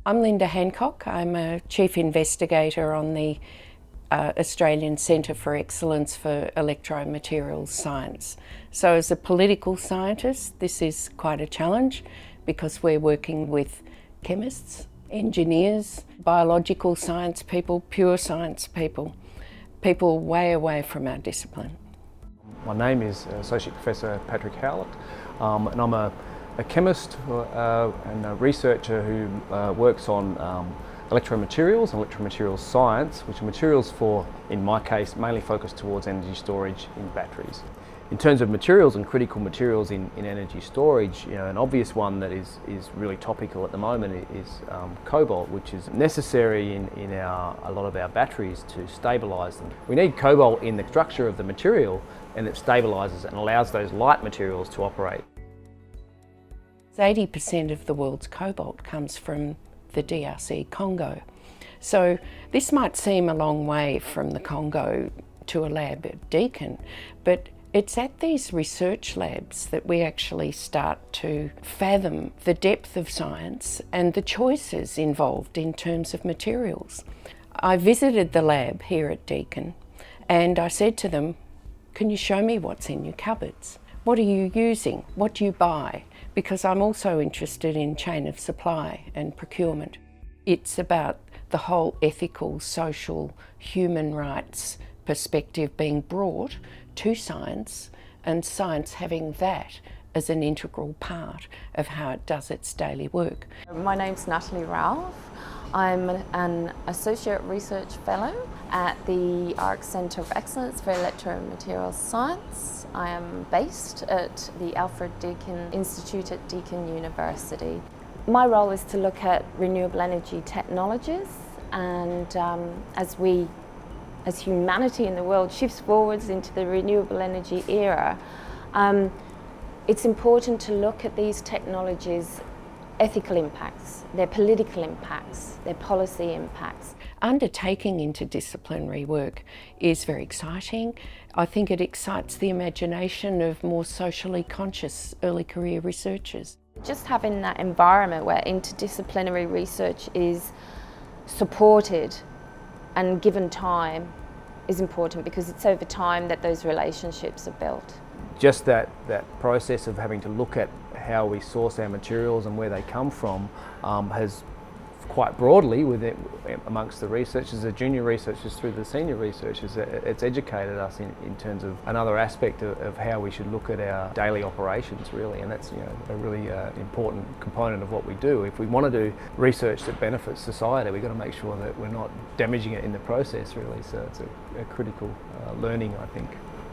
I'm Linda Hancock. I'm a Chief Investigator on the Australian Centre for Excellence for Electromaterials Science. So as a political scientist, this is quite a challenge because we're working with chemists, engineers, biological science people, pure science people, people way away from our discipline. My name is Associate Professor Patrick Holland, and I'm a chemist and a researcher who works on electromaterials and electromaterials science, which are materials for, in my case, mainly focused towards energy storage in batteries. In terms of materials and critical materials in energy storage, an obvious one that is really topical at the moment is cobalt, which is necessary in a lot of our batteries to stabilise them. We need cobalt in the structure of the material, and it stabilises and allows those light materials to operate. 80% of the world's cobalt comes from the DRC Congo. So this might seem a long way from the Congo to a lab at Deakin, but it's at these research labs that we actually start to fathom the depth of science and the choices involved in terms of materials. I visited the lab here at Deakin and I said to them, "Can you show me what's in your cupboards? What are you using? What do you buy?" Because I'm also interested in chain of supply and procurement. It's about the whole ethical, social, human rights perspective being brought to science, and science having that as an integral part of how it does its daily work. My name's Natalie Ralph. I'm an Associate Research Fellow at the ARC Centre of Excellence for Electromaterials Science. I am based at the Alfred Deakin Institute at Deakin University. My role is to look at renewable energy technologies, and as humanity in the world shifts forwards into the renewable energy era, it's important to look at these technologies' ethical impacts, their political impacts, their policy impacts. Undertaking interdisciplinary work is very exciting. I think it excites the imagination of more socially conscious early career researchers. Just having that environment where interdisciplinary research is supported and given time is important, because it's over time that those relationships are built. Just that process of having to look at how we source our materials and where they come from has quite broadly amongst the researchers, the junior researchers through the senior researchers, it's educated us in terms of another aspect of how we should look at our daily operations, really, and that's a really important component of what we do. If we want to do research that benefits society, we've got to make sure that we're not damaging it in the process, really, so it's a critical learning, I think.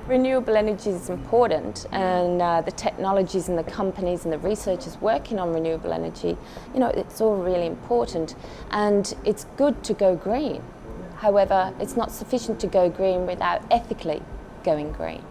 Renewable energy is important, and the technologies and the companies and the researchers working on renewable energy, it's all really important, and it's good to go green. However, it's not sufficient to go green without ethically going green.